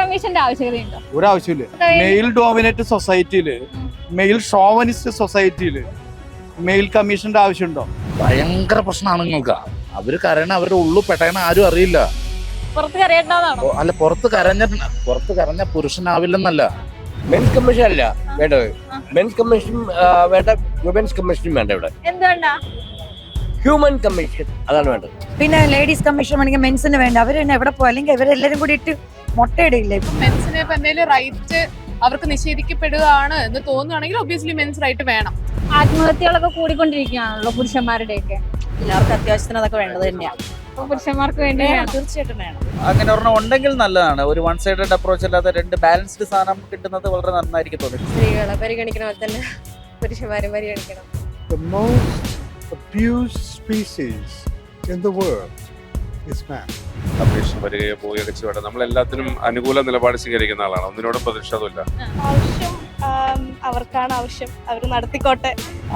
കമ്മീഷന്റെ ആവശ്യകതയുണ്ടോ? ഒരാവശ്യമില്ല. മെയിൽ ഡോമിനേറ്റ് സൊസൈറ്റിയില്, മെയിൽ ഷോവനിസ്റ്റ് സൊസൈറ്റിയില് മെയിൽ കമ്മീഷന്റെ ആവശ്യമുണ്ടോ? ഭയങ്കര പ്രശ്നമാണ് നിങ്ങൾക്ക്. അവര് കരയണ അവരുടെ ഉള്ളു പെട്ടണ ആരും അറിയില്ല. പുറത്ത് കരയേണ്ടതാണോ? അല്ല, പുറത്ത് കരഞ്ഞ പുരുഷനാവില്ലെന്നല്ല. മെൻസ് കമ്മീഷൻ അല്ല വേണ്ടത്. മെൻസ് കമ്മീഷൻ വേണ്ട, വുമൻസ് കമ്മീഷൻ വേണ്ട. ഇവിടെ എന്തുകൊണ്ടാ? ഹ്യൂമൻ കമ്മീഷൻ അതാണ് വേണ്ടത്. പിന്നെ ലേഡീസ് കമ്മീഷൻ വേണമെങ്കിൽ മെൻസിന് വേണ്ട. അവർ തന്നെ എവിടെ പോയി, അല്ലെങ്കിൽ ഇവരെല്ലാരും കൂടി ഇട്ട് മുട്ടയിടയില്ലേ? മെൻസിന് ഇപ്പൊ എന്തെങ്കിലും റൈറ്റ് അവർക്ക് നിഷേധിക്കപ്പെടുകയാണ് എന്ന് തോന്നുകയാണെങ്കിൽ ഒബ്വിയസ്ലി മെൻസ് റൈറ്റ് വേണം. ആത്മഹത്യകളൊക്കെ കൂടിക്കൊണ്ടിരിക്കുകയാണല്ലോ പുരുഷന്മാരുടെയൊക്കെ. എല്ലാവർക്കും അത്യാവശ്യത്തിന് അതൊക്കെ വേണ്ടത് തന്നെയാണ്. പുരുഷന്മാർക്ക് വേണ്ടി തീർച്ചയായിട്ടും വേണം. അങ്ങനെ ഒരെണ്ണം ഉണ്ടെങ്കിൽ നല്ലതാണ്. ഒരു വൺ സൈഡഡ് അപ്രോച്ച് അല്ലാതെ രണ്ട് ബാലൻസ്ഡ് സാധനം കിട്ടുന്നത് വളരെ നന്നായിരിക്കും തോന്നുന്നു. സ്ത്രീകളെ പരിഗണിക്കണ പോലെ തന്നെ പുരുഷന്മാരെ പരിഗണിക്കണം. The most abused species in the world is man. Commission വരികയോ പോവുകയൊക്കെ ചെയ്യട്ടെ. നമ്മളെല്ലാത്തിനും അനുകൂല നിലപാട് സ്വീകരിക്കുന്ന ആളാണ്. ഒന്നിനോടും പ്രതിഷേധമില്ല. ആവശ്യം അവർക്കാണ് ആവശ്യം, അവർ നടത്തിക്കോട്ടെ.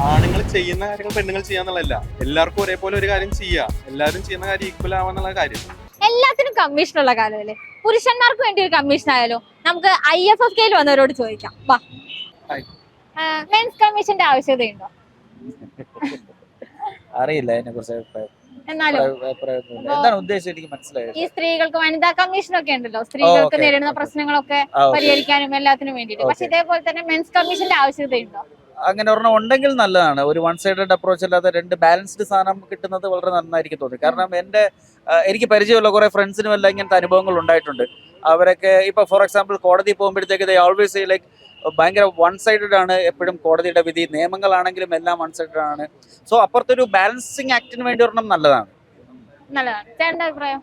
ആണുങ്ങൾ ചെയ്യുന്ന കാര്യങ്ങൾ പെണ്ണുങ്ങൾ ചെയ്യാന്നുള്ളതല്ല, എല്ലാവർക്കും ഒരേപോലെ ഒരു കാര്യം ചെയ്യാം. എല്ലാവരും ചെയ്യുന്ന കാര്യം ഈക്വൽ ആവാന്നുള്ള കാര്യം. എല്ലാത്തിനും കമ്മീഷനുള്ള കാലമല്ലേ? പുരുഷന്മാർക്ക് വേണ്ടി ഒരു കമ്മീഷൻ ആയാലോ? നമുക്ക് IFFK വന്നവരോട് ചോദിക്കാം. വാ. മെൻസ് കമ്മീഷന്റെ ആവശ്യകതയുണ്ടോ? അറിയില്ല അതിനെ കുറിച്ച്. എന്നാലും എന്താണ് ഉദ്ദേശിച്ചത് എനിക്ക് മനസ്സിലായത്. ഈ സ്ത്രീകൾക്ക് വനിതാ കമ്മീഷൻ ഒക്കെ ഉണ്ടല്ലോ, സ്ത്രീകൾക്ക് നേരിടുന്ന പ്രശ്നങ്ങളൊക്കെ പരിഹരിക്കാനും എല്ലാത്തിനും വേണ്ടിയിട്ട്. പക്ഷെ ഇതേപോലെ തന്നെ മെൻസ് കമ്മീഷന്റെ ആവശ്യകതയുണ്ടോ? അങ്ങനെ ഒരെണ്ണം ഉണ്ടെങ്കിൽ നല്ലതാണ്. ഒരു വൺ സൈഡഡ് അപ്രോച്ച് അല്ലാതെ രണ്ട് ബാലൻസ്ഡ് സാധനം കിട്ടുന്നത് വളരെ നന്നായിരിക്കും തോന്നുന്നു. കാരണം എനിക്ക് പരിചയമുള്ള കുറെ ഫ്രണ്ട്സിനും എല്ലാം ഇങ്ങനത്തെ അനുഭവങ്ങൾ ഉണ്ടായിട്ടുണ്ട്. അവരൊക്കെ ഇപ്പൊ ഫോർ എക്സാമ്പിൾ കോടതി പോകുമ്പോഴത്തേക്ക് ദേ ഓൾവേസ് ലൈക്ക് ഭയങ്കര വൺ സൈഡഡ് ആണ് എപ്പോഴും കോടതിയുടെ വിധി. നിയമങ്ങളാണെങ്കിലും എല്ലാം വൺ സൈഡഡ് ആണ്. സോ അപ്പുറത്തൊരു ബാലൻസിങ് ആക്ടിന് വേണ്ടി ഒരെണ്ണം നല്ലതാണ്. നല്ലതാണ്. ചേട്ടന്റെ അഭിപ്രായം?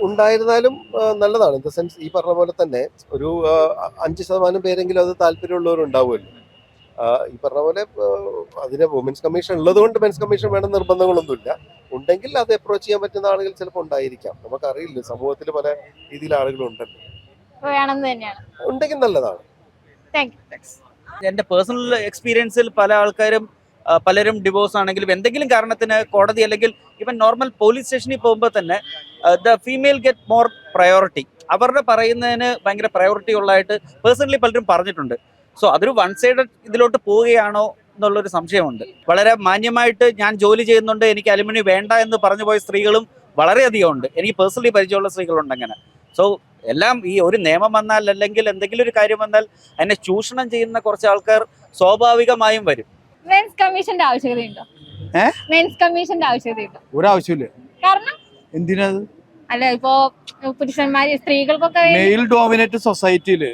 ഉണ്ടായിരുന്നാലും നല്ലതാണ്. ഇൻ ദ സെൻസ് ഈ പറഞ്ഞ പോലെ തന്നെ ഒരു 5% പേരെങ്കിലും അത് താല്പര്യമുള്ളവരുണ്ടാവുമല്ലോ. ഈ പറഞ്ഞ പോലെ അതിന് വുമൻസ് കമ്മീഷൻ ഉള്ളത് കൊണ്ട് മെൻസ് കമ്മീഷൻ വേണം നിർബന്ധങ്ങളൊന്നുമില്ല. ഉണ്ടെങ്കിൽ അത് അപ്രോച്ച് ചെയ്യാൻ പറ്റുന്ന ആളുകൾ ചിലപ്പോൾ ഉണ്ടായിരിക്കാം. നമുക്കറിയില്ല, സമൂഹത്തിൽ പല രീതിയിൽ ആളുകളുണ്ടല്ലോ. വേണമെന്ന് തന്നെയാണ്. ഉണ്ടെങ്കിൽ നല്ലതാണ്. എന്റെ പേഴ്സണൽ എക്സ്പീരിയൻസിൽ പലരും ഡിവോഴ്സ് ആണെങ്കിലും എന്തെങ്കിലും കാരണത്തിന് കോടതി അല്ലെങ്കിൽ ഇവൻ നോർമൽ പോലീസ് സ്റ്റേഷനിൽ പോകുമ്പോൾ തന്നെ the female get more priority. അവരുടെ പറയുന്നതിന് ഭയങ്കര പ്രയോറിറ്റി ഉള്ളതായിട്ട് പേഴ്സണലി പലരും പറഞ്ഞിട്ടുണ്ട്. സോ അതൊരു വൺ സൈഡഡ് ഇതിലോട്ട് പോവുകയാണോ എന്നുള്ളൊരു സംശയമുണ്ട്. വളരെ മാന്യമായിട്ട് ഞാൻ ജോലി ചെയ്യുന്നുണ്ട്, എനിക്ക് അലുമിനി വേണ്ട എന്ന് പറഞ്ഞു പോയ സ്ത്രീകളും വളരെയധികം ഉണ്ട്. എനിക്ക് പേഴ്സണലി പരിചയമുള്ള സ്ത്രീകളുണ്ട് അങ്ങനെ. സോ എല്ലാം ഈ ഒരു നിയമം വന്നാൽ അല്ലെങ്കിൽ എന്തെങ്കിലും ഒരു കാര്യം വന്നാൽ അതിനെ ചൂഷണം ചെയ്യുന്ന കുറച്ച് ആൾക്കാർ സ്വാഭാവികമായും വരും. മെൻസ് കമ്മീഷന്റെ ആവശ്യകതയുണ്ടോ? മെൻസ് കമ്മീഷന്റെ ആവശ്യകതയുണ്ടോ? ഒരാവശ്യമില്ല. കാരണം എന്തിനാ? അല്ല, ഇപ്പോ പുരുഷന്മാര് സ്ത്രീകൾക്കൊക്കെ മെയിൽ ഡോമിനേറ്റ് സൊസൈറ്റിയില്,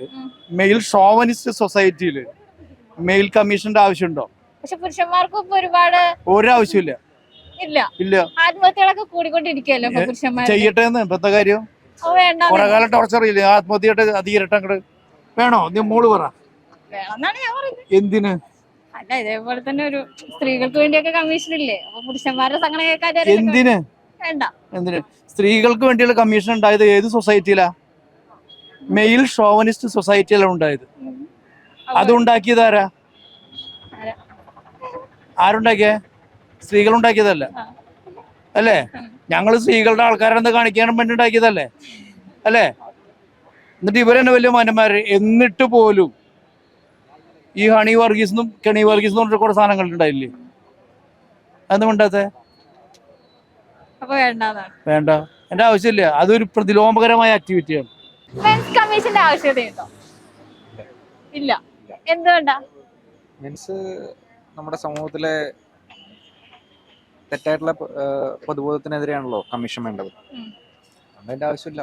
മെയിൽ ഷോവനിസ്റ്റ് സൊസൈറ്റിയില് മെയിൽ കമ്മീഷന്റെ ആവശ്യമുണ്ടോ? പക്ഷെ പുരുഷന്മാർക്കും ഇപ്പൊ ഒരുപാട് ഒരാവശ്യമില്ല. ഇല്ല. ആത്മഹത്യകളൊക്കെ കൂടിക്കൊണ്ടിരിക്കുകയല്ലോ പുരുഷന്മാർ. ചെയ്യട്ടെ എന്ന് ഇപ്പത്തെ കാര്യം. വേണ്ട, കുറെ കാലം ടോർച്ചർ ഇല്ലേ? ആത്മഹത്യയുടെ അധികരട്ടം അങ്ങോട്ട് വേണോ? നീ മോള് പറ. വേണമെന്നാണ് ഞാൻ പറയുന്നത്. എന്തിന്? അല്ല, ഇതേപോലെ തന്നെ ഒരു സ്ത്രീകൾക്ക് വേണ്ടിയൊക്കെ കമ്മീഷൻ ഇല്ലേ? അപ്പൊ പുരുഷന്മാരുടെ സംഘടന കേൾക്കാൻ എന്തിന്? വേണ്ട. എന്തിന്? സ്ത്രീകൾക്ക് വേണ്ടിയുള്ള കമ്മീഷൻ ഉണ്ടായത് ഏത് സൊസൈറ്റിയിലാ? മെയിൽ ഷോവനിസ്റ്റ് സൊസൈറ്റിയിലാണ് ഉണ്ടായത്. അതുണ്ടാക്കിയത് ആരാ? ആരുണ്ടാക്കിയേ? സ്ത്രീകൾ ഉണ്ടാക്കിയതല്ല അല്ലേ? ഞങ്ങൾ സ്ത്രീകളുടെ ആൾക്കാരെന്ന് കാണിക്കാൻ വേണ്ടി ഉണ്ടാക്കിയതല്ലേ അല്ലേ? എന്നിട്ട് ഇവരെന്നെ വലിയ മാന്യന്മാര്. എന്നിട്ട് പോലും ഈ ഹണി വർഗീസും കെണി വർഗീസും പറഞ്ഞ കുറെ സാധനങ്ങൾ ഉണ്ടായില്ലേ? അതൊന്നും ഉണ്ടാത്തേ? വേണ്ട, എന്റെ ആവശ്യമില്ല. അതൊരു പ്രതിലോമകരമായ ആക്ടിവിറ്റിയാണ്. മെൻസ് കമ്മീഷന്റെ ആവശ്യകതയുണ്ടോ? ഇല്ല. എന്തുകൊണ്ടാ? മെൻസ് നമ്മുടെ സമൂഹത്തിലെ തെറ്റായിട്ടുള്ള പൊതുബോധത്തിനെതിരെയാണല്ലോ കമ്മീഷൻ വേണ്ടത്. അതിന്റെ ആവശ്യമില്ല.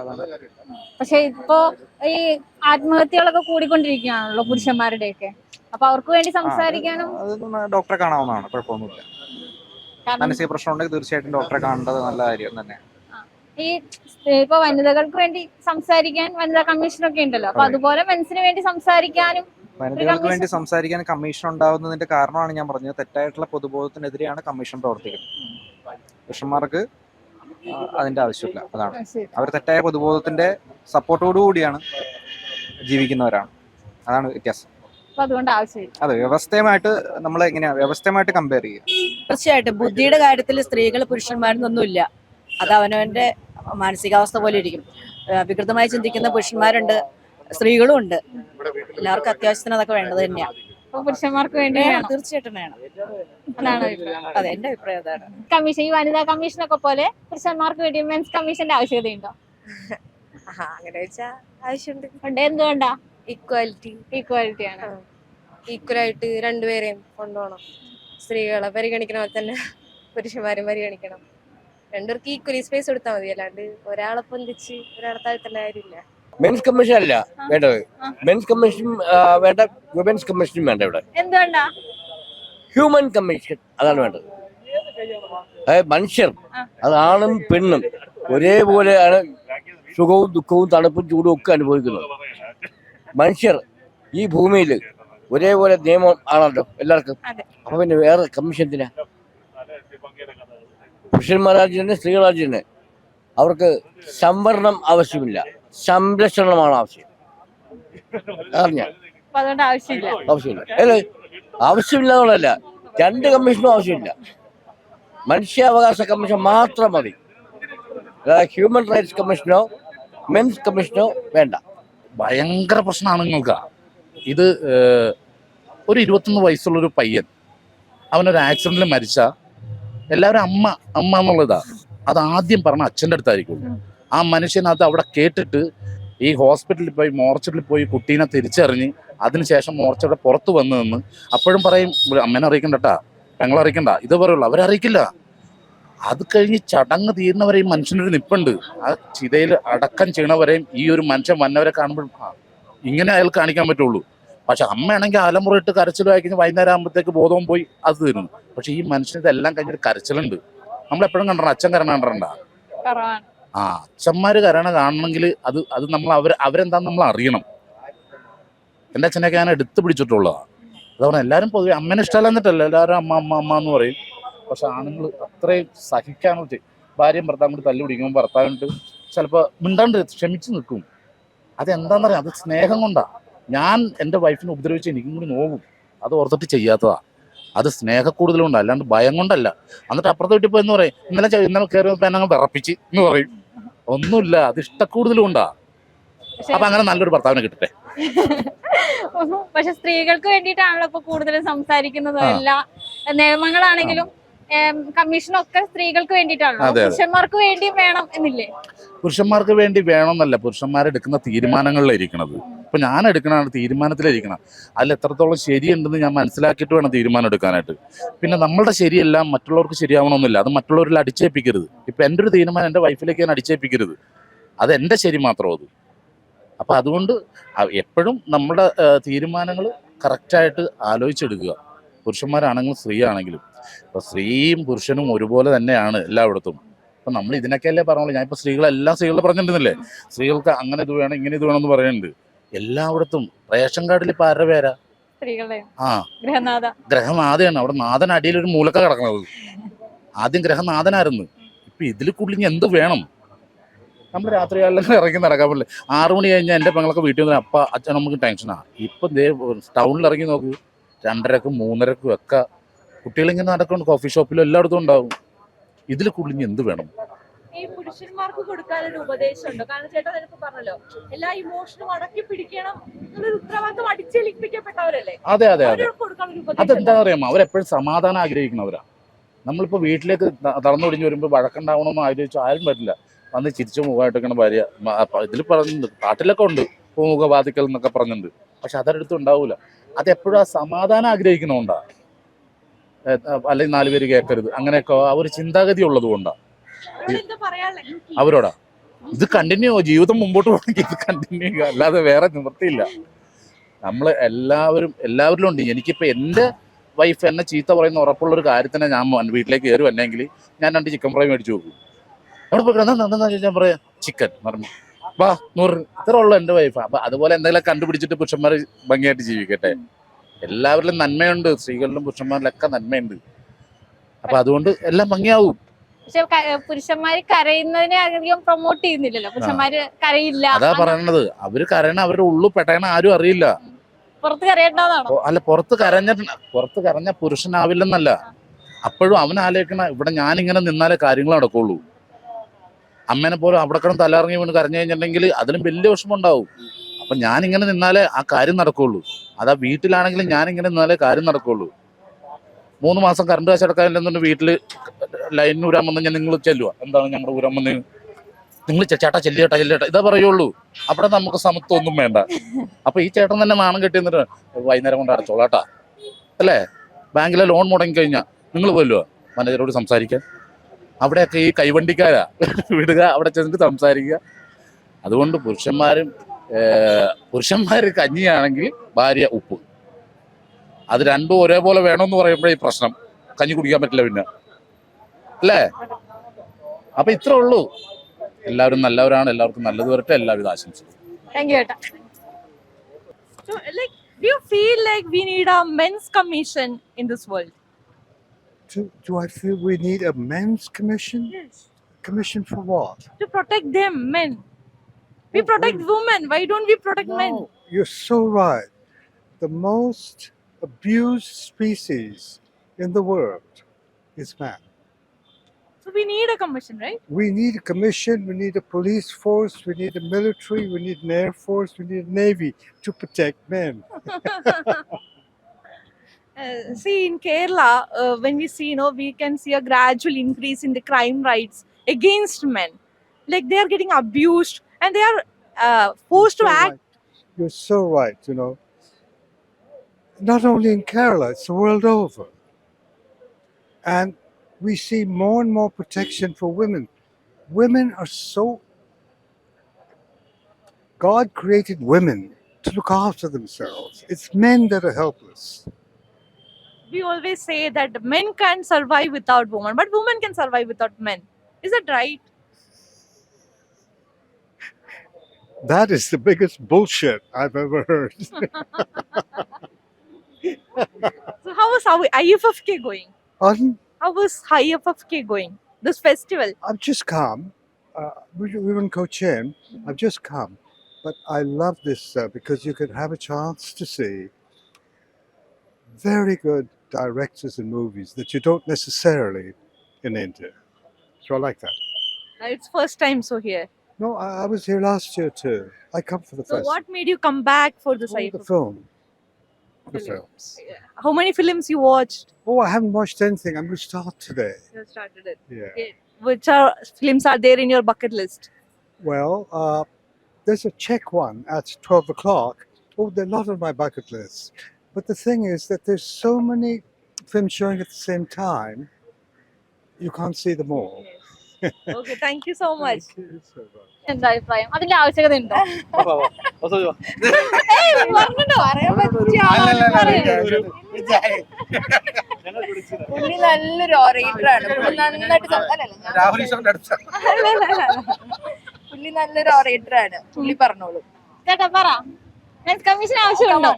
പക്ഷെ ഇപ്പോ ഈ ആത്മഹത്യകളൊക്കെ കൂടിക്കൊണ്ടിരിക്കുകയാണല്ലോ പുരുഷന്മാരുടെയൊക്കെ. അപ്പൊ അവർക്ക് വേണ്ടി സംസാരിക്കാനും ഡോക്ടറെ കാണാവുന്നതാണ്, കുഴപ്പമൊന്നുമില്ല. മാനസിക പ്രശ്നം ഉണ്ടെങ്കിൽ തീർച്ചയായിട്ടും ഡോക്ടറെ കാണേണ്ടത് നല്ല കാര്യം തന്നെ. ഈ ഇപ്പൊ വനിതകൾക്ക് വേണ്ടി സംസാരിക്കാൻ വനിതാ കമ്മീഷനൊക്കെ ഉണ്ടല്ലോ. അപ്പൊ അതുപോലെ മെൻസിന് വേണ്ടി സംസാരിക്കാനും വനിതകൾക്ക് വേണ്ടി സംസാരിക്കാൻ കമ്മീഷൻ ഉണ്ടാവുന്നതിന്റെ കാരണമാണ് ഞാൻ പറഞ്ഞത്. തെറ്റായിട്ടുള്ള പൊതുബോധത്തിനെതിരെയാണ് കമ്മീഷൻ പ്രവർത്തിക്കുന്നത്. പുരുഷന്മാർക്ക് അതിന്റെ ആവശ്യമില്ല. അതാണ്, അവർ തെറ്റായ പൊതുബോധത്തിന്റെ സപ്പോർട്ടോടുകൂടിയാണ് ജീവിക്കുന്നവരാണ്. അതാണ് വ്യത്യാസം. അതുകൊണ്ട് ആവശ്യമില്ല. അതെ, വ്യവസ്ഥയുമായിട്ട് നമ്മൾ എങ്ങനെയാ വ്യവസ്ഥയുമായിട്ട് കമ്പയർ ചെയ്യുക? തീർച്ചയായിട്ടും ബുദ്ധിയുടെ കാര്യത്തിൽ സ്ത്രീകൾ പുരുഷന്മാരെന്നൊന്നുമില്ല. അത് അവനവന്റെ മാനസികാവസ്ഥ പോലെ ഇരിക്കും. വികൃതമായി ചിന്തിക്കുന്ന പുരുഷന്മാരുണ്ട്, സ്ത്രീകളും ഉണ്ട്. എല്ലാവർക്കും അത്യാവശ്യത്തിന് അതൊക്കെ വേണ്ടത് തന്നെയാണ്. അപ്പൊ പുരുഷന്മാർക്ക് വേണ്ടി വേണം. തീർച്ചയായിട്ടും വേണം. അതാണ് അഭിപ്രായം. അതെ, എന്റെ അഭിപ്രായം അതാണ്. കമ്മീഷൻ, ഈ വനിതാ കമ്മീഷനൊക്കെ പോലെ പുരുഷന്മാർക്ക് വേണ്ടി മെൻസ് കമ്മീഷന്റെ ആവശ്യകതയുണ്ടോ? അങ്ങനെ വെച്ചാ ആവശ്യമുണ്ട്. ഉണ്ട്. എന്തുകൊണ്ടാ? ഈക്വാലിറ്റി ആണ്. ഈക്വലായിട്ട് രണ്ടുപേരെയും കൊണ്ടുപോകണം. സ്ത്രീകളെ പരിഗണിക്കണ പോലെ തന്നെ പുരുഷന്മാരും പരിഗണിക്കണം. രണ്ടുപേർക്ക് ഈക്വലി സ്പേസ് കൊടുത്താൽ മതി, അല്ലാണ്ട് ഒരാളെ പൊന്തിച്ച് ഒരാളെ താഴ്ത്തേണ്ട കാര്യമില്ല. മെൻസ് കമ്മീഷൻ അല്ല വേണ്ടത്. മെൻസ് കമ്മീഷൻ വേണ്ട, വുമൻസ് കമ്മീഷനും വേണ്ട. ഇവിടെ എന്തുകൊണ്ടാ? ഹ്യൂമൻ കമ്മീഷൻ അതാണ് വേണ്ടത്. അതായത് മനുഷ്യർ, അത് ആണും പെണ്ണും ഒരേപോലെയാണ് സുഖവും ദുഃഖവും തണുപ്പും ചൂടും ഒക്കെ അനുഭവിക്കുന്നത്. മനുഷ്യർ ഈ ഭൂമിയിൽ ഒരേപോലെ നിയമം ആണല്ലോ എല്ലാവർക്കും. അപ്പൊ പിന്നെ വേറെ കമ്മീഷൻ എന്തിനാ? പുരുഷന്മാരാജ് തന്നെ സ്ത്രീകളാജ് തന്നെ അവർക്ക് സംവരണം ആവശ്യമില്ല, സംരക്ഷണമാണ് ആവശ്യം. അറിഞ്ഞ ആവശ്യമില്ല അല്ലേ? ആവശ്യമില്ലാന്നുള്ളതല്ല, രണ്ട് കമ്മീഷനും ആവശ്യമില്ല. മനുഷ്യാവകാശ കമ്മീഷൻ മാത്രം മതി. അതായത് ഹ്യൂമൻ റൈറ്റ്സ് കമ്മീഷനോ മെൻസ് കമ്മീഷനോ വേണ്ട. ഭയങ്കര പ്രശ്നമാണ് നിങ്ങൾക്ക്. ഇത് ഒരു 21 വയസ്സുള്ളൊരു പയ്യൻ, അവനൊരു ആക്സിഡന്റിൽ മരിച്ച എല്ലാവരും അമ്മ അമ്മ എന്നുള്ളതാ. അത് ആദ്യം പറഞ്ഞ അച്ഛൻ്റെ അടുത്തായിരിക്കുള്ളൂ. ആ മനുഷ്യനത് അവിടെ കേട്ടിട്ട് ഈ ഹോസ്പിറ്റലിൽ പോയി മോർച്ചറിൽ പോയി കുട്ടീനെ തിരിച്ചറിഞ്ഞ് അതിനുശേഷം മോർച്ചയുടെ പുറത്ത് വന്ന് നിന്ന് അപ്പോഴും പറയും അമ്മേനെ അറിയിക്കണ്ടട്ടാ, ഞങ്ങളെ അറിയിക്കണ്ട, ഇത് പറയുള്ളൂ. അവരറിയിക്കില്ല. അത് കഴിഞ്ഞ് ചടങ്ങ് തീരുന്നവരെയും മനുഷ്യനൊരു നിപ്പുണ്ട്. ആ ചിതയിൽ അടക്കം ചെയ്യണവരെയും ഈ ഒരു മനുഷ്യൻ വന്നവരെ കാണുമ്പോൾ ഇങ്ങനെ അയാൾ കാണിക്കാൻ പറ്റുള്ളൂ. പക്ഷെ അമ്മയാണെങ്കിൽ അലമുറയിട്ട് കരച്ചിലും അയക്കുന്ന വൈകുന്നേരം ആകുമ്പോഴത്തേക്ക് ബോധവും പോയി അത് തീരുന്നു. പക്ഷെ ഈ മനുഷ്യന് ഇതെല്ലാം കഴിഞ്ഞിട്ട് കരച്ചിലുണ്ട്. നമ്മളെപ്പോഴും കണ്ടോ അച്ഛൻ കരണ കണ്ടിട്ടുണ്ട? ആ അച്ഛന്മാര് കരണ കാണണമെങ്കിൽ അത് നമ്മൾ അവരെന്താന്ന് നമ്മൾ അറിയണം. എൻ്റെ അച്ഛനൊക്കെ ഞാൻ എടുത്ത് പിടിച്ചിട്ടുള്ളതാണ്. അതുകൊണ്ട് എല്ലാവരും പൊതുവെ അമ്മേനെ ഇഷ്ടമല്ല എന്നിട്ടല്ല, എല്ലാവരും അമ്മ അമ്മ അമ്മ എന്ന് പറയും. പക്ഷെ ആണുങ്ങൾ അത്രയും സഹിക്കാനുള്ള ഭാര്യയും ഭർത്താവും കൂടി തല്ലു പിടിക്കുമ്പോൾ ഭർത്താവിട്ട് ചിലപ്പോൾ മിണ്ടാണ്ട് ക്ഷമിച്ച് നിൽക്കും. അതെന്താണെന്നറിയാം, അത് സ്നേഹം കൊണ്ടാണ്. ഞാൻ എൻ്റെ വൈഫിനെ ഉപദ്രവിച്ച് എനിക്കും കൂടി നോവും. അത് ഓർത്തിട്ട് ചെയ്യാത്തതാ. അത് സ്നേഹക്കൂടുതലുണ്ട്, അല്ലാണ്ട് ഭയം കൊണ്ടല്ല. എന്നിട്ട് അപ്പുറത്തെ വീട്ടിൽ പോയി എന്ന് പറയും ഇന്നലെ കയറി ഞങ്ങൾ വിറപ്പിച്ച് എന്ന് പറയും. ഒന്നുമില്ല, അത് ഇഷ്ടക്കൂടുതലും ഉണ്ടാ. അപ്പൊ അങ്ങനെ നല്ലൊരു ഭർത്താവിനെ കിട്ടട്ടെ. പക്ഷെ സ്ത്രീകൾക്ക് വേണ്ടിയിട്ടാണല്ലോ ഇപ്പൊ കൂടുതലും സംസാരിക്കുന്നതും. എല്ലാ നിയമങ്ങളാണെങ്കിലും കമ്മീഷനൊക്കെ സ്ത്രീകൾക്ക് വേണ്ടിയിട്ടാണല്ലോ. പുരുഷന്മാർക്ക് വേണ്ടി വേണം എന്നില്ലേ? പുരുഷന്മാർക്ക് വേണ്ടി വേണമെന്നല്ല, പുരുഷന്മാരെടുക്കുന്ന തീരുമാനങ്ങളിലിരിക്കണത്. ഇപ്പൊ ഞാൻ എടുക്കണതാണ് തീരുമാനത്തിലിരിക്കണം. അതിൽ എത്രത്തോളം ശരിയുണ്ടെന്ന് ഞാൻ മനസ്സിലാക്കിയിട്ട് വേണം തീരുമാനം എടുക്കാനായിട്ട്. പിന്നെ നമ്മളുടെ ശരിയെല്ലാം മറ്റുള്ളവർക്ക് ശരിയാവണമെന്നില്ല. അത് മറ്റുള്ളവരിൽ അടിച്ചേൽപ്പിക്കരുത്. ഇപ്പൊ എൻ്റെ ഒരു തീരുമാനം എൻ്റെ വൈഫിലേക്ക് ഞാൻ അടിച്ചേൽപ്പിക്കരുത്. അത് എൻ്റെ ശരി മാത്രം അത്. അപ്പൊ അതുകൊണ്ട് എപ്പോഴും നമ്മുടെ തീരുമാനങ്ങൾ കറക്റ്റായിട്ട് ആലോചിച്ചെടുക്കുക. പുരുഷന്മാരാണെങ്കിലും സ്ത്രീ ആണെങ്കിലും. ഇപ്പൊ സ്ത്രീയും പുരുഷനും ഒരുപോലെ തന്നെയാണ് എല്ലായിടത്തും. അപ്പൊ നമ്മൾ ഇതിനൊക്കെയല്ലേ പറഞ്ഞോളൂ. ഞാൻ ഇപ്പൊ സ്ത്രീകളെല്ലാം സ്ത്രീകളെ പറഞ്ഞിട്ടുന്നില്ലേ, സ്ത്രീകൾക്ക് അങ്ങനെ ഇത് വേണം ഇങ്ങനെ ഇത് വേണം എന്ന് പറയുന്നുണ്ട്. എല്ലായിടത്തും റേഷൻ കാർഡിൽ ഇപ്പൊ ആരുടെ പേരാ? ഗ്രഹനാഥയാണ്. അവിടെ നാഥൻ അടിയിൽ ഒരു മൂലക്ക കിടക്കണത്. ആദ്യം ഗ്രഹനാഥനായിരുന്നു. ഇപ്പൊ ഇതിൽ കൂടുതൽ എന്ത് വേണം? നമ്മൾ രാത്രികാലം ഇറങ്ങി നടക്കാൻ പറ്റില്ല. 6 മണി കഴിഞ്ഞാൽ എൻ്റെ പെങ്ങളൊക്കെ വീട്ടിൽ വന്നാൽ അപ്പ അച്ഛൻ നമുക്ക് ടെൻഷനാണ്. ഇപ്പം ടൗണിൽ ഇറങ്ങി നോക്കൂ, 2:30ക്കും 3:30ക്കും ഒക്കെ കുട്ടികളിങ്ങനെ നടക്കുന്നുണ്ട്. കോഫി ഷോപ്പിലും എല്ലായിടത്തും ഉണ്ടാവും. ഇതിൽ കൂടുതൽ എന്ത് വേണം? ഈ പുരുഷന്മാർക്ക് കൊടുക്കാനൊരു ഉപദേശമുണ്ടോ? കാരണം ചേട്ടാ നിനക്ക് പറഞ്ഞല്ലോ, എല്ലാ ഇമോഷനും അടക്കി പിടിക്കണം എന്നൊരു ഉത്തരവാദിത്വം അടിച്ചേൽപ്പിക്കപ്പെട്ടവരല്ലേ? അതെ അതെ അതെ. അതെന്താ അറിയാമോ, അവരെപ്പോഴും സമാധാനം ആഗ്രഹിക്കുന്നവരാ. നമ്മളിപ്പോൾ വീട്ടിലേക്ക് തളർന്നൊടിഞ്ഞ് വരുമ്പോൾ വഴക്കുണ്ടാവണമെന്ന് ആഗ്രഹിച്ചാൽ ആരും പറ്റില്ല. വന്ന് ചിരിച്ചു മുഖമായിട്ടൊക്കെയാണ് ഭാര്യ. ഇതിൽ പറഞ്ഞിട്ടുണ്ട്, കാട്ടിലൊക്കെ ഉണ്ട് മുഖബാധിക്കൽ എന്നൊക്കെ പറഞ്ഞിട്ടുണ്ട്. പക്ഷെ അതെടുത്തും ഉണ്ടാവൂല. അതെപ്പോഴും ആ സമാധാനം ആഗ്രഹിക്കണോണ്ടാ. അല്ലെങ്കിൽ 4 പേര് കേൾക്കരുത് അങ്ങനെയൊക്കെ ആ ഒരു ചിന്താഗതി ഉള്ളത് കൊണ്ടാണ് അവരോടാ. ഇത് കണ്ടിന്യൂ, ജീവിതം മുമ്പോട്ട് പോകണമെങ്കിൽ ഇത് കണ്ടിന്യൂ ചെയ്യുക, അല്ലാതെ വേറെ നിവൃത്തിയില്ല. നമ്മൾ എല്ലാവരിലും ഉണ്ട്. എനിക്കിപ്പോൾ എൻ്റെ വൈഫ് എന്നെ ചീത്ത പറയുന്ന ഉറപ്പുള്ളൊരു കാര്യത്തിനെ ഞാൻ വീട്ടിലേക്ക് കയറി വന്നെങ്കിൽ ഞാൻ 2 ചിക്കൻ ഫ്രൈ മേടിച്ചു നോക്കും. അവിടെ പോയി എന്താ ചോദിച്ചാൽ പറയാ ചിക്കൻ പറഞ്ഞു വാ 100 ഇത്ര ഉള്ളു എൻ്റെ വൈഫ്. അപ്പൊ അതുപോലെ എന്തെങ്കിലും കണ്ടുപിടിച്ചിട്ട് പുരുഷന്മാർ ഭംഗിയായിട്ട് ജീവിക്കട്ടെ. എല്ലാവരിലും നന്മയുണ്ട്, സ്ത്രീകളിലും പുരുഷന്മാരിലൊക്കെ നന്മയുണ്ട്. അപ്പൊ അതുകൊണ്ട് എല്ലാം ഭംഗിയാവും. പക്ഷെ പുരുഷന്മാര് കരയുന്നതിനെ അധികം പ്രൊമോട്ട് ചെയ്യുന്നില്ലല്ലോ. പുരുഷന്മാര് കരയില്ല. അതാ പറയണത്, അവര് കരയണ അവരുടെ ഉള്ളു പെട്ടണ ആരും അറിയില്ല. പുറത്ത് കരയേണ്ടതാണോ? അല്ല, പുറത്ത് കരഞ്ഞ പുരുഷനാവില്ലെന്നല്ല. അപ്പോഴും അവൻ ആലോചിക്കണ ഇവിടെ ഞാനിങ്ങനെ നിന്നാലേ കാര്യങ്ങൾ നടക്കുള്ളൂ. അമ്മേനെ പോലെ അവിടെ കിടന്ന് തലയിറങ്ങി വീണ് കരഞ്ഞു കഴിഞ്ഞിട്ടുണ്ടെങ്കിൽ അതിലും വലിയ വിഷമം ഉണ്ടാവും. അപ്പം ഞാനിങ്ങനെ നിന്നാലേ ആ കാര്യം നടക്കുള്ളൂ. അതാ വീട്ടിലാണെങ്കിലും ഞാനിങ്ങനെ നിന്നാലേ കാര്യം നടക്കുള്ളൂ. 3 മാസം കറണ്ട് കാശ് അടക്കാനില്ലെന്നുണ്ട് വീട്ടിൽ ലൈനിന് ഊരാൻ വന്നു ഞാൻ നിങ്ങൾ ചെല്ലുക, എന്താണ് ഞങ്ങളുടെ ഊരാൻ വന്ന് നിങ്ങൾ ചേട്ടാ ചെല്ലിയേട്ടാ ഇതാ പറയുള്ളൂ. അവിടെ നമുക്ക് സമത്വം ഒന്നും വേണ്ട. അപ്പൊ ഈ ചേട്ടൻ തന്നെ നാണം കെട്ടി എന്നിട്ട് വൈകുന്നേരം കൊണ്ട് അടച്ചോളാട്ടാ അല്ലേ. ബാങ്കിലെ ലോൺ മുടങ്ങി കഴിഞ്ഞാൽ നിങ്ങൾ പോലോ മാനേജരോട് സംസാരിക്കാൻ. അവിടെയൊക്കെ ഈ കൈവണ്ടിക്കാരാ വിടുക, അവിടെ ചെന്നിട്ട് സംസാരിക്കുക. അതുകൊണ്ട് പുരുഷന്മാർ കഞ്ഞിയാണെങ്കിൽ ഭാര്യ ഉപ്പ്, അത് രണ്ടും ഒരേപോലെ വേണമെന്ന് പറയുമ്പോഴേ ഈ പ്രശ്നം. കഞ്ഞി കുടിക്കാൻ പറ്റില്ല പിന്നെ അല്ലേ. അപ്പൊ ഇത്രേ ഉള്ളൂ. എല്ലാവരും നല്ലവരാണ്, എല്ലാവർക്കും നല്ലത് വരട്ടെ, എല്ലാവിധ ആശംസകളും. താങ്ക് യു ഏട്ടാ. So, like, do you feel like we need a men's commission in this world? Do I feel we need a men's commission? Yes. Commission for what? To protect them, men. We protect women. Why don't we protect men? No, you're so right. The most abused species in the world is man. So we need a commission, right? We need a commission, we need a police force, we need a military, we need an air force, we need a navy to protect men. See, in Kerala, when we see, we can see a gradual increase in the crime rates against men. Like they are getting abused and they are forced to act. Right. You're so right, Not only in Kerala, it's the world over. And we see more and more protection for women. Women are so... God created women to look after themselves. It's men that are helpless. We always say that men can't survive without women, but women can survive without men. Is that right? That is the biggest bullshit I've ever heard. So how is our IFFK going? Pardon? How is IFFK going? This festival? I've just come. We were in Cochin. I've just come. But I love this because you could have a chance to see very good directors in movies that you don't necessarily in India. So I like that. It's first time so here. No, I was here last year too. I come for the So festival. what made you come back for this The IFFK? film. The films. How many films you watched? Oh, I haven't watched anything. I'm going to start today. You started it. Yeah. Okay. Which films are there in your bucket list? Well, there's a Czech one at 12 o'clock. Oh, they're not on my bucket list. But the thing is that there's so many films showing at the same time, you can't see them all. Okay, thank you so much. Thank you so much. എന്താ അഭിപ്രായം? അതിന്റെ ആവശ്യകത ഉണ്ടോ? പുള്ളി നല്ലൊരു ഓറേറ്ററാണ്. പുള്ളി നല്ലൊരു ഓറേറ്ററാണ്. പുള്ളി പറഞ്ഞോളൂ. ചേട്ടാ പറ, മെൻസ് കമ്മീഷൻ ആവശ്യമുണ്ടോ?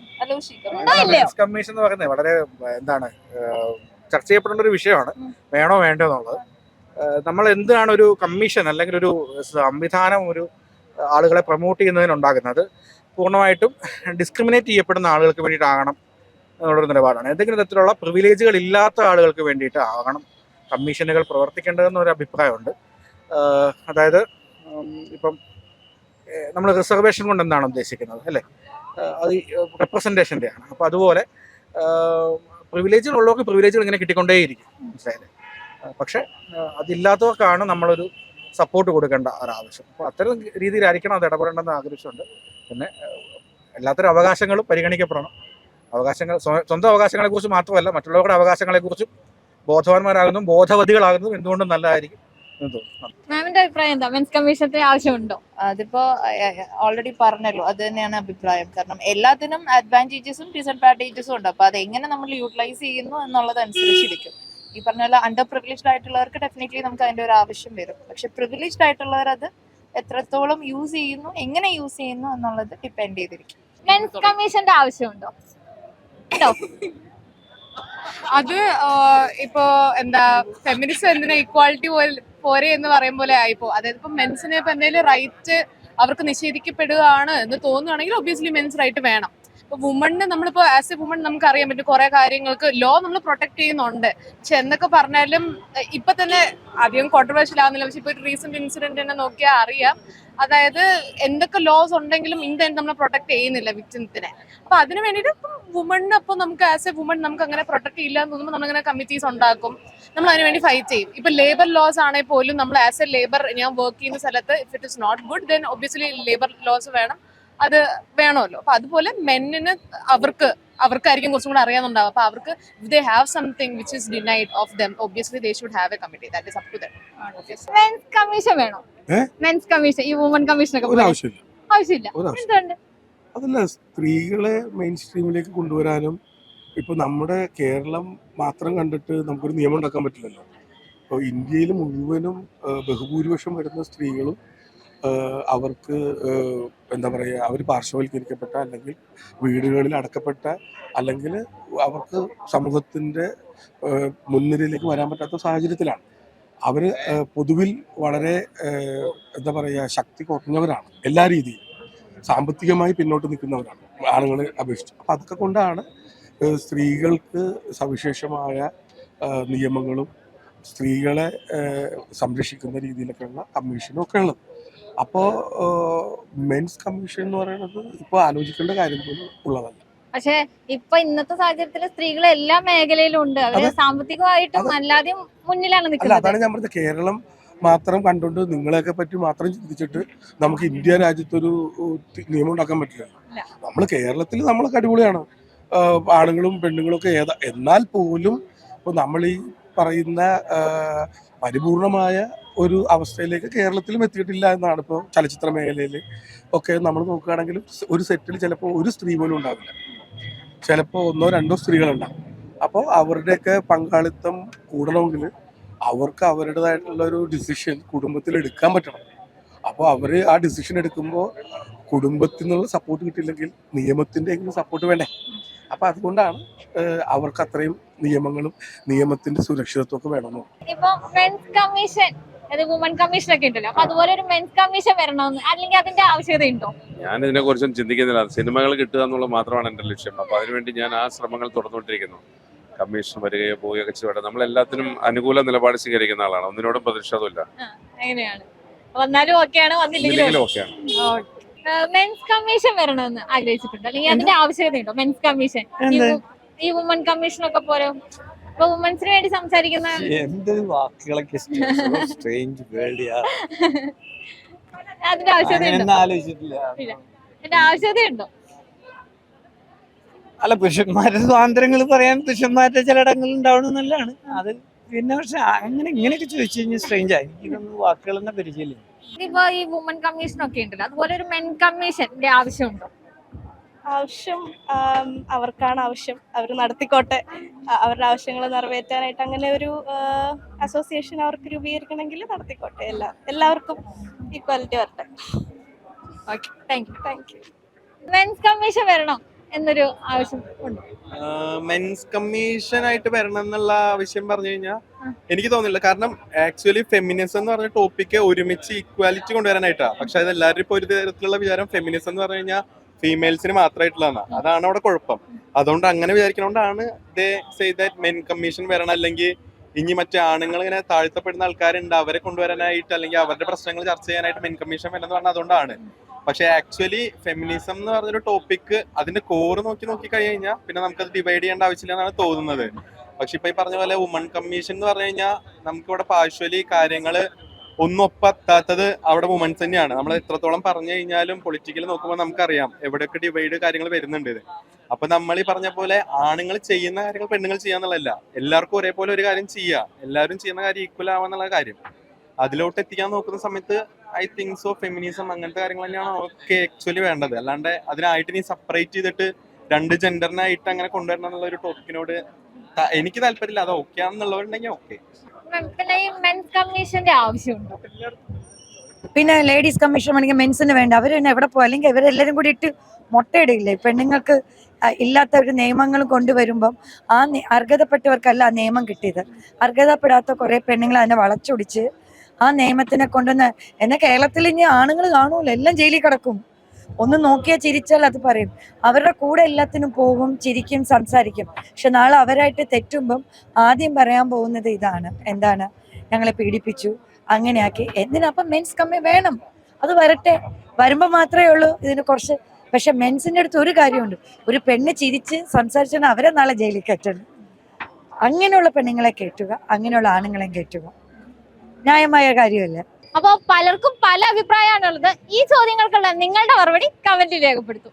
ഉണ്ടോ ഇല്ലയോ? കമ്മീഷൻ എന്ന് പറയുന്നത് വളരെ ചർച്ച ചെയ്യപ്പെടേണ്ട ഒരു വിഷയമാണ്. വേണോ വേണ്ടോ എന്നുള്ളത്. നമ്മൾ എന്താണ് ഒരു കമ്മീഷൻ അല്ലെങ്കിൽ ഒരു സംവിധാനം ഒരു ആളുകളെ പ്രൊമോട്ട് ചെയ്യുന്നതിനുണ്ടാകുന്നത് പൂർണ്ണമായിട്ടും ഡിസ്ക്രിമിനേറ്റ് ചെയ്യപ്പെടുന്ന ആളുകൾക്ക് വേണ്ടിയിട്ടാകണം എന്നുള്ളൊരു നിലപാടാണ്. എന്തെങ്കിലും തരത്തിലുള്ള പ്രിവിലേജുകൾ ഇല്ലാത്ത ആളുകൾക്ക് വേണ്ടിയിട്ട് ആകണം കമ്മീഷനുകൾ പ്രവർത്തിക്കേണ്ടതെന്നൊരു അഭിപ്രായമുണ്ട്. അതായത് ഇപ്പം നമ്മൾ റിസർവേഷൻ കൊണ്ട് എന്താണ് ഉദ്ദേശിക്കുന്നത് അല്ലേ, അത് റെപ്രസെൻറ്റേഷൻ്റെയാണ്. അപ്പോൾ അതുപോലെ പ്രിവിലേജുകൾ ഉള്ളവർക്ക് പ്രിവിലേജുകൾ ഇങ്ങനെ കിട്ടിക്കൊണ്ടേയിരിക്കും, മനസ്സിലായില്ലേ. പക്ഷെ അതില്ലാത്തവർക്കാണ് നമ്മളൊരു സപ്പോർട്ട് കൊടുക്കേണ്ട ഒരാവശ്യം. അപ്പോൾ അത്തരം രീതിയിലായിരിക്കണം അത് ഇടപെടേണ്ടെന്ന് ആഗ്രഹിച്ചുണ്ട്. പിന്നെ എല്ലാത്തരം അവകാശങ്ങളും പരിഗണിക്കപ്പെടണം. അവകാശങ്ങൾ സ്വന്തം അവകാശങ്ങളെക്കുറിച്ച് മാത്രമല്ല മറ്റുള്ളവരുടെ അവകാശങ്ങളെക്കുറിച്ചും ബോധവാന്മാരാകുന്നതും ബോധവതികളാകുന്നതും എന്തുകൊണ്ടും നല്ലതായിരിക്കും എന്ന് തോന്നുന്നു. മാമിന്റെ അഭിപ്രായം എന്താ? മെൻസ് കമ്മീഷന്റെ ആവശ്യമുണ്ടോ? അതിപ്പോ ഓൾറെഡി പറഞ്ഞല്ലോ, അത് തന്നെയാണ് അഭിപ്രായം. കാരണം എല്ലാത്തിനും അഡ്വാൻറ്റേജസും ഡിസഡ്വാൻറ്റേജസും ഉണ്ട്. അപ്പൊ അതെങ്ങനെ നമ്മൾ യൂട്ടിലൈസ് ചെയ്യുന്നു എന്നുള്ളത് അനുസരിച്ചിരിക്കും. ഈ പറഞ്ഞ പോലെ അണ്ടർ പ്രിവിലേജ്ഡ് ആയിട്ടുള്ളവർക്ക് ഡെഫിനറ്റ്ലി നമുക്ക് അതിന്റെ ഒരു ആവശ്യം വരും. പക്ഷെ പ്രിവിലേജ്ഡ് ആയിട്ടുള്ളവർ അത് എത്രത്തോളം യൂസ് ചെയ്യുന്നു, എങ്ങനെ യൂസ് ചെയ്യുന്നു എന്നുള്ളത് ഡിപ്പെൻഡ് ചെയ്തിരിക്കും. മെൻസ് കമ്മീഷന്റെ ആവശ്യമുണ്ടോ? അത് ഇപ്പോ എന്താ ഫെമിനിസം എന്തിനാ ഇക്വാളിറ്റി പോരെ എന്ന് പറയും പോലെ ആയിപ്പോ. അതായത് ഇപ്പൊ മെൻസിന് ഇപ്പൊ എന്തെങ്കിലും റൈറ്റ് അവർക്ക് നിഷേധിക്കപ്പെടുകയാണ് എന്ന് തോന്നുകയാണെങ്കിൽ ഒബ്വിയസ്ലി മെൻസ് റൈറ്റ് വേണം. ഇപ്പൊ വുമണിന് നമ്മളിപ്പോ ആസ് എ വുമൺ നമുക്ക് അറിയാൻ പറ്റും കുറെ കാര്യങ്ങൾക്ക് ലോ നമ്മൾ പ്രൊട്ടക്ട് ചെയ്യുന്നുണ്ട്. പക്ഷെ എന്തൊക്കെ പറഞ്ഞാലും ഇപ്പൊ തന്നെ അധികം കോൺട്രവേഴ്ഷ്യൽ ആവുന്നില്ല. പക്ഷെ ഇപ്പൊ ഒരു റീസെന്റ് ഇൻസിഡന്റ് തന്നെ നോക്കിയാൽ അറിയാം. അതായത് എന്തൊക്കെ ലോസ് ഉണ്ടെങ്കിലും ഇന്ത്യ നമ്മൾ പ്രൊട്ടക്ട് ചെയ്യുന്നില്ല വിക്ടിംസിനെ. അപ്പൊ അതിന് വേണ്ടിയിട്ട് വുമണിന് അപ്പൊ നമുക്ക് ആസ് എ വുമൺ നമുക്ക് അങ്ങനെ പ്രൊട്ടക്ട് ചെയ്യില്ല എന്ന് തോന്നുമ്പോൾ നമ്മളിങ്ങനെ കമ്മിറ്റീസ് ഉണ്ടാക്കും, നമ്മൾ അതിന് വേണ്ടി ഫൈറ്റ് ചെയ്യും. ഇപ്പൊ ലേബർ ലോസ് ആണെങ്കിൽ പോലും നമ്മൾ ആസ് എ ലേബർ ഞാൻ വർക്ക് ചെയ്യുന്ന സ്ഥലത്ത് if it is not good then obviously labour loss വേണം, അത് വേണമല്ലോ. അപ്പൊ അതുപോലെ മെന്നിന് അവർക്കായിരിക്കും കുറച്ചും കൂടെ അറിയാന്നുണ്ടാവും. അപ്പൊ അവർക്ക് they have something which is denied of them, obviously they should have a committee that is up to them. Men's commission വേണോ? മെൻസ് കമ്മീഷൻ, ഈ വുമൺ കമ്മീഷൻ ഒക്കെ ആവശ്യമില്ല. എന്തുകൊണ്ട്? അതല്ല, സ്ത്രീകളെ മെയിൻ സ്ട്രീമിലേക്ക് കൊണ്ടുവരാനും ഇപ്പൊ നമ്മുടെ കേരളം മാത്രം കണ്ടിട്ട് നമുക്കൊരു നിയമം ഉണ്ടാക്കാൻ പറ്റില്ലല്ലോ. ഇപ്പോൾ ഇന്ത്യയിൽ മുഴുവനും ബഹുഭൂരിപക്ഷം വരുന്ന സ്ത്രീകളും അവർക്ക് എന്താ പറയുക, അവർ പാർശ്വവൽക്കരിക്കപ്പെട്ട അല്ലെങ്കിൽ വീടുകളിൽ അടക്കപ്പെട്ട അല്ലെങ്കിൽ അവർക്ക് സമൂഹത്തിൻ്റെ മുൻനിരയിലേക്ക് വരാൻ പറ്റാത്ത സാഹചര്യത്തിലാണ്. അവർ പൊതുവിൽ വളരെ എന്താ പറയുക, ശക്തി കുറഞ്ഞവരാണ്, എല്ലാ രീതിയിലും സാമ്പത്തികമായി പിന്നോട്ട് നിൽക്കുന്നവരാണ് ആണുങ്ങളെ അപേക്ഷിച്ച്. അപ്പം അതൊക്കെ കൊണ്ടാണ് സ്ത്രീകൾക്ക് സവിശേഷമായ നിയമങ്ങളും സ്ത്രീകളെ സംരക്ഷിക്കുന്ന രീതിയിലൊക്കെയുള്ള കമ്മീഷനും ഒക്കെ ഉള്ളത്. അപ്പോൾ മെൻസ് കമ്മീഷൻ എന്ന് പറയുന്നത് ഇപ്പോൾ ആലോചിക്കേണ്ട കാര്യം പോലും ഉള്ളതല്ല. പക്ഷെ ഇപ്പൊ ഇന്നത്തെ സാഹചര്യത്തിൽ സ്ത്രീകൾ എല്ലാ മേഖലയിലും ഉണ്ട്. അവര് സാമ്പത്തികമായിട്ടും അല്ലാതെയും മുന്നിലാണ് അല്ല, നിൽക്കുന്നത്. അതാണ് ഞാൻ പറഞ്ഞത്, കേരളം മാത്രം കണ്ടുകൊണ്ട് നിങ്ങളെയൊക്കെ പറ്റി മാത്രം ചിന്തിച്ചിട്ട് നമുക്ക് ഇന്ത്യ രാജ്യത്തൊരു നിയമം ഉണ്ടാക്കാൻ പറ്റില്ല. നമ്മൾ കേരളത്തിൽ നമ്മളൊക്കെ അടിപൊളിയാണ്, ആണുങ്ങളും പെണ്ണുങ്ങളും ഒക്കെ എന്നാൽ പോലും ഇപ്പോൾ നമ്മൾ ഈ പറയുന്ന പരിപൂർണമായ ഒരു അവസ്ഥയിലേക്ക് കേരളത്തിലും എത്തിയിട്ടില്ല എന്നാണ്. ഇപ്പോൾ ചലച്ചിത്ര മേഖലയിൽ ഒക്കെ നമ്മൾ നോക്കുകയാണെങ്കിൽ ഒരു സെറ്റിൽ ചിലപ്പോൾ ഒരു സ്ത്രീ പോലും ഉണ്ടാവില്ല, ചിലപ്പോൾ 1-2 സ്ത്രീകളുണ്ടാവും. അപ്പോൾ അവരുടെയൊക്കെ പങ്കാളിത്തം കൂടണമെങ്കിൽ അവർക്ക് അവരുടേതായിട്ടുള്ള ഒരു ഡിസിഷൻ കുടുംബത്തിൽ എടുക്കാൻ പറ്റണം. അപ്പോൾ അവർ ആ ഡിസിഷൻ എടുക്കുമ്പോൾ കുടുംബത്തിൽ നിന്നുള്ള സപ്പോർട്ട് കിട്ടിയില്ലെങ്കിൽ നിയമത്തിൻ്റെ എങ്കിലും സപ്പോർട്ട് വേണ്ടേ. അപ്പം അതുകൊണ്ടാണ് അവർക്ക് അത്രയും നിയമങ്ങളും നിയമത്തിന്റെ സുരക്ഷിതത്വം ഒക്കെ വേണമെന്ന്. ഇപ്പൊ മെൻസ് കമ്മീഷൻ, വുമൺ കമ്മീഷൻ ഒക്കെ ഉണ്ടല്ലോ, അപ്പൊ അതുപോലെ ഒരു മെൻസ് കമ്മീഷൻ വരണമെന്ന് അല്ലെങ്കിൽ അതിന്റെ ആവശ്യകത ഉണ്ടോ? ഞാൻ ഇതിനെ കുറിച്ചും ചിന്തിക്കുന്നില്ല. സിനിമകൾ കിട്ടുക എന്നുള്ളത് മാത്രമാണ് എൻ്റെ ലക്ഷ്യം. അപ്പൊ അതിനുവേണ്ടി ഞാൻ ആ ശ്രമങ്ങൾ തുടർന്നുകൊണ്ടിരിക്കുന്നു. കമ്മീഷൻ വരികയോ പോവുകയൊക്കെ ചെയ്യട്ടെ. നമ്മളെല്ലാത്തിനും അനുകൂല നിലപാട് സ്വീകരിക്കുന്ന ആളാണ്, ഒന്നിനോടും പ്രതിഷേധമില്ല. എങ്ങനെയാണ് വന്നാലും ഓക്കെയാണ്, വന്നില്ലെങ്കിലും ഓക്കെയാണ്. മെൻസ് കമ്മീഷൻ വരണമെന്ന് ആഗ്രഹിച്ചിട്ടുണ്ട് അല്ലെങ്കിൽ അതിന്റെ ആവശ്യകത ഉണ്ടോ? മെൻസ് കമ്മീഷൻ, ഈ വുമൺ കമ്മീഷൻ ഒക്കെ പോരോ? ഇപ്പൊ വുമൻസിന് വേണ്ടി സംസാരിക്കുന്ന എന്ത് വാക്കുകളൊക്കെ അതിന്റെ ആവശ്യകത ആലോചിച്ചിട്ടില്ല. അതിന്റെ ആവശ്യകതയുണ്ടോ? അല്ല, പുരുഷന്മാരുടെ സ്വാതന്ത്ര്യങ്ങൾ പറയാൻ പുരുഷന്മാരുടെ ചിലയിടങ്ങളിൽ ഉണ്ടാവണമെന്നുള്ളതാണ് അത്. പിന്നെ പക്ഷെ അങ്ങനെ ഇങ്ങനെയൊക്കെ ചോദിച്ചു കഴിഞ്ഞാൽ സ്ട്രേഞ്ച് ആയി. ഇതൊന്നും വാക്കുകൾ തന്നെ പരിചയമില്ല. ഇപ്പൊ ഈ വുമൺ കമ്മീഷൻ ഒക്കെ ഉണ്ടല്ലോ, അതുപോലെ ഒരു മെൻ കമ്മീഷന്റെ ആവശ്യമുണ്ടോ? ആവശ്യം അവർക്കാണ് ആവശ്യം, അവർ നടത്തിക്കോട്ടെ. അവരുടെ ആവശ്യങ്ങൾ നിറവേറ്റാനായിട്ട് അങ്ങനെ ഒരു അസോസിയേഷൻ അവർക്ക് രൂപീകരിക്കണമെങ്കിൽ നടത്തിക്കോട്ടെ. എല്ലാവർക്കും ഈക്വാലിറ്റി വരട്ടെ. Okay, thank you. Men's commission വരണം എന്നൊരു ആവശ്യം ഉണ്ട്. മെൻസ് കമ്മീഷൻ ആയിട്ട് വരണം എന്നുള്ള ആവശ്യം പറഞ്ഞു കഴിഞ്ഞാൽ എനിക്ക് തോന്നുന്നില്ല. കാരണം ആക്ച്വലി ഫെമിനിസം എന്ന് പറഞ്ഞ ടോപ്പിക്ക് ഒരുമിച്ച് ഈക്വാലിറ്റി കൊണ്ടുവരാനായിട്ടാണ്. പക്ഷെ അത് എല്ലാവരും ഇപ്പോൾ ഒരു തരത്തിലുള്ള വിചാരം ഫെമിനിസം എന്ന് പറഞ്ഞു കഴിഞ്ഞാൽ ഫീമെയിൽസിന് മാത്രമായിട്ടുള്ളതാണ്. അതാണ് അവിടെ കുഴപ്പം. അതുകൊണ്ട് അങ്ങനെ വിചാരിക്കുന്നതുകൊണ്ടാണ് they say that men commission വരണം. അല്ലെങ്കിൽ ഇനി മറ്റേ ആണുങ്ങൾ ഇങ്ങനെ താഴ്ത്തപ്പെടുന്ന ആൾക്കാരുണ്ട്, അവരെ കൊണ്ടുവരാനായിട്ട് അല്ലെങ്കിൽ അവരുടെ പ്രശ്നങ്ങൾ ചർച്ച ചെയ്യാനായിട്ട് മെൻ കമ്മീഷൻ വേണമെന്ന് പറഞ്ഞാൽ അതുകൊണ്ടാണ്. പക്ഷെ ആക്ച്വലി ഫെമിനിസം എന്ന് പറഞ്ഞൊരു ടോപ്പിക്ക് അതിന്റെ കോറ് നോക്കി കഴിഞ്ഞാൽ പിന്നെ നമുക്കത് ഡിവൈഡ് ചെയ്യേണ്ട ആവശ്യമില്ല എന്നാണ് തോന്നുന്നത്. പക്ഷെ ഇപ്പൊ ഈ പറഞ്ഞ പോലെ വുമൺ കമ്മീഷൻ എന്ന് പറഞ്ഞു കഴിഞ്ഞാൽ നമുക്കിവിടെ പാർഷ്വലി കാര്യങ്ങള് ഒന്നും ഒപ്പെത്താത്തത് അവിടെ വുമൻസ് തന്നെയാണ്. നമ്മൾ എത്രത്തോളം പറഞ്ഞു കഴിഞ്ഞാലും പൊളിറ്റിക്കൽ നോക്കുമ്പോൾ നമുക്കറിയാം എവിടെയൊക്കെ ഡിവൈഡ് കാര്യങ്ങൾ വരുന്നുണ്ട്. അപ്പൊ നമ്മൾ ഈ പറഞ്ഞ പോലെ ആണുങ്ങൾ ചെയ്യുന്ന കാര്യങ്ങൾ പെണ്ണുങ്ങൾ ചെയ്യാന്നുള്ളതല്ല, എല്ലാവർക്കും ഒരേപോലെ ഒരു കാര്യം ചെയ്യുക, എല്ലാവരും ചെയ്യുന്ന കാര്യം ഈക്വൽ ആവാന്നുള്ള കാര്യം അതിലോട്ട് എത്തിക്കാൻ നോക്കുന്ന സമയത്ത് ഐ തിങ്ക് സോ ഫെമിനിസം അങ്ങനത്തെ കാര്യങ്ങൾ തന്നെയാണ് ഒക്കെ ആക്ച്വലി വേണ്ടത്. അല്ലാണ്ട് അതിനായിട്ട് നീ സെപ്പറേറ്റ് ചെയ്തിട്ട് രണ്ട് ജെൻഡറിനായിട്ട് അങ്ങനെ കൊണ്ടുവരണം എന്നുള്ള ഒരു ടോപ്പിക്കിനോട് എനിക്ക് താല്പര്യമില്ല. അത് ഓക്കെ ആണെന്നുള്ളവരുണ്ടെങ്കിൽ ഓക്കെ. മെൻസ് കമ്മീഷന്റെ ആവശ്യമുണ്ടോ? പിന്നെ ലേഡീസ് കമ്മീഷൻ വേണമെങ്കിൽ മെൻസിന് വേണ്ട. അവർ തന്നെ എവിടെ പോയി അല്ലെങ്കിൽ ഇവരെല്ലാവരും കൂടി ഇട്ട് മുട്ടയിടില്ലേ. പെണ്ണുങ്ങൾക്ക് ഇല്ലാത്ത ഒരു നിയമങ്ങൾ കൊണ്ടുവരുമ്പം അർഹതപ്പെട്ടവർക്കല്ല ആ നിയമം കിട്ടിയത്. അർഹതപ്പെടാത്ത കുറെ പെണ്ണുങ്ങൾ അതിനെ വളച്ചൊടിച്ച് ആ നിയമത്തിനെ കൊണ്ടുവന്ന് എന്നാൽ കേരളത്തിൽ ഇനി ആണുങ്ങൾ കാണൂല, എല്ലാം ജയിലിൽ കിടക്കും. ഒന്ന് നോക്കിയാൽ ചിരിച്ചാൽ അത് പറയും. അവരുടെ കൂടെ എല്ലാത്തിനും പോകും, ചിരിക്കും, സംസാരിക്കും. പക്ഷെ നാളെ അവരായിട്ട് തെറ്റുമ്പം ആദ്യം പറയാൻ പോകുന്നത് ഇതാണ്, എന്താണ്, ഞങ്ങളെ പീഡിപ്പിച്ചു, അങ്ങനെയാക്കി. എന്തിനപ്പം മെൻസ് കമ്മീഷൻ വേണം, അത് വരട്ടെ. വരുമ്പോൾ മാത്രമേ ഉള്ളൂ ഇതിന് കുറച്ച്. പക്ഷെ മെൻസിൻ്റെ അടുത്ത് ഒരു കാര്യമുണ്ട്, ഒരു പെണ്ണ് ചിരിച്ച് സംസാരിച്ചാൽ അവരെ നാളെ ജയിലിൽ കയറ്റണം. അങ്ങനെയുള്ള പെണ്ണുങ്ങളെ കയറ്റുക, അങ്ങനെയുള്ള ആണുങ്ങളെ കയറ്റുക. ന്യായമായ കാര്യമല്ല. അപ്പൊ പലർക്കും പല അഭിപ്രായമാണുള്ളത്. ഈ ചോദ്യങ്ങൾക്കുള്ള നിങ്ങളുടെ മറുപടി കമന്റിൽ രേഖപ്പെടുത്തും.